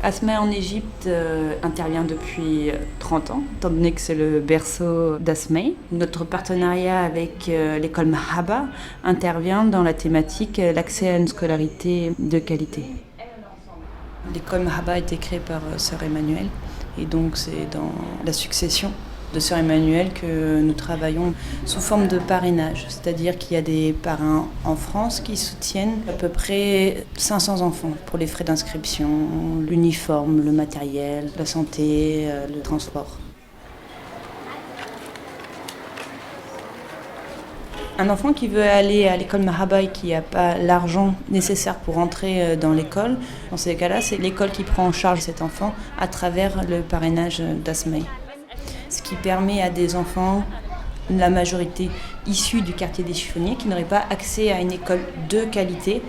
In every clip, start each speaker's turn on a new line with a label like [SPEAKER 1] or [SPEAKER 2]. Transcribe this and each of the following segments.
[SPEAKER 1] Asma en Égypte intervient depuis 30 ans, étant donné que c'est le berceau d'Asma. Notre partenariat avec l'école Mahaba intervient dans la thématique l'accès à une scolarité de qualité. L'école Mahaba a été créée par Sœur Emmanuelle et donc c'est dans la succession de Sœur Emmanuelle que nous travaillons sous forme de parrainage. C'est-à-dire qu'il y a des parrains en France qui soutiennent à peu près 500 enfants pour les frais d'inscription, l'uniforme, le matériel, la santé, le transport. Un enfant qui veut aller à l'école Mahaba et qui n'a pas l'argent nécessaire pour entrer dans l'école, dans ces cas-là, c'est l'école qui prend en charge cet enfant à travers le parrainage d'Asma. Ce qui permet à des enfants, la majorité issus du quartier des chiffonniers, qui n'auraient pas accès à une école de qualité,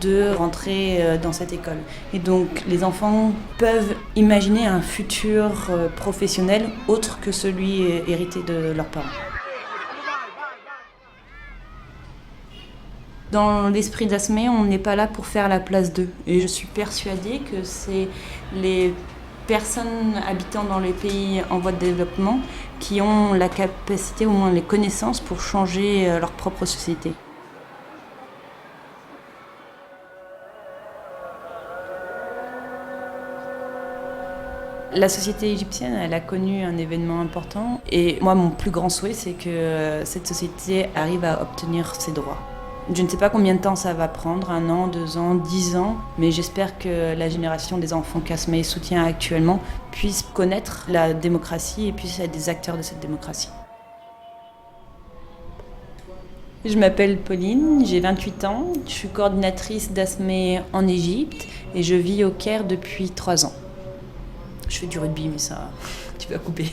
[SPEAKER 1] de rentrer dans cette école. Et donc les enfants peuvent imaginer un futur professionnel autre que celui hérité de leurs parents. Dans l'esprit d'Asma, on n'est pas là pour faire la place d'eux. Et je suis persuadée que c'est les personnes habitant dans les pays en voie de développement qui ont la capacité, au moins les connaissances, pour changer leur propre société. La société égyptienne, elle a connu un événement important. Et moi, mon plus grand souhait, c'est que cette société arrive à obtenir ses droits. Je ne sais pas combien de temps ça va prendre, 1 an, 2 ans, 10 ans, mais j'espère que la génération des enfants qu'Asma soutient actuellement puisse connaître la démocratie et puisse être des acteurs de cette démocratie. Je m'appelle Pauline, j'ai 28 ans, je suis coordinatrice d'Asma en Égypte et je vis au Caire depuis 3 ans. Je fais du rugby, mais ça, tu vas couper.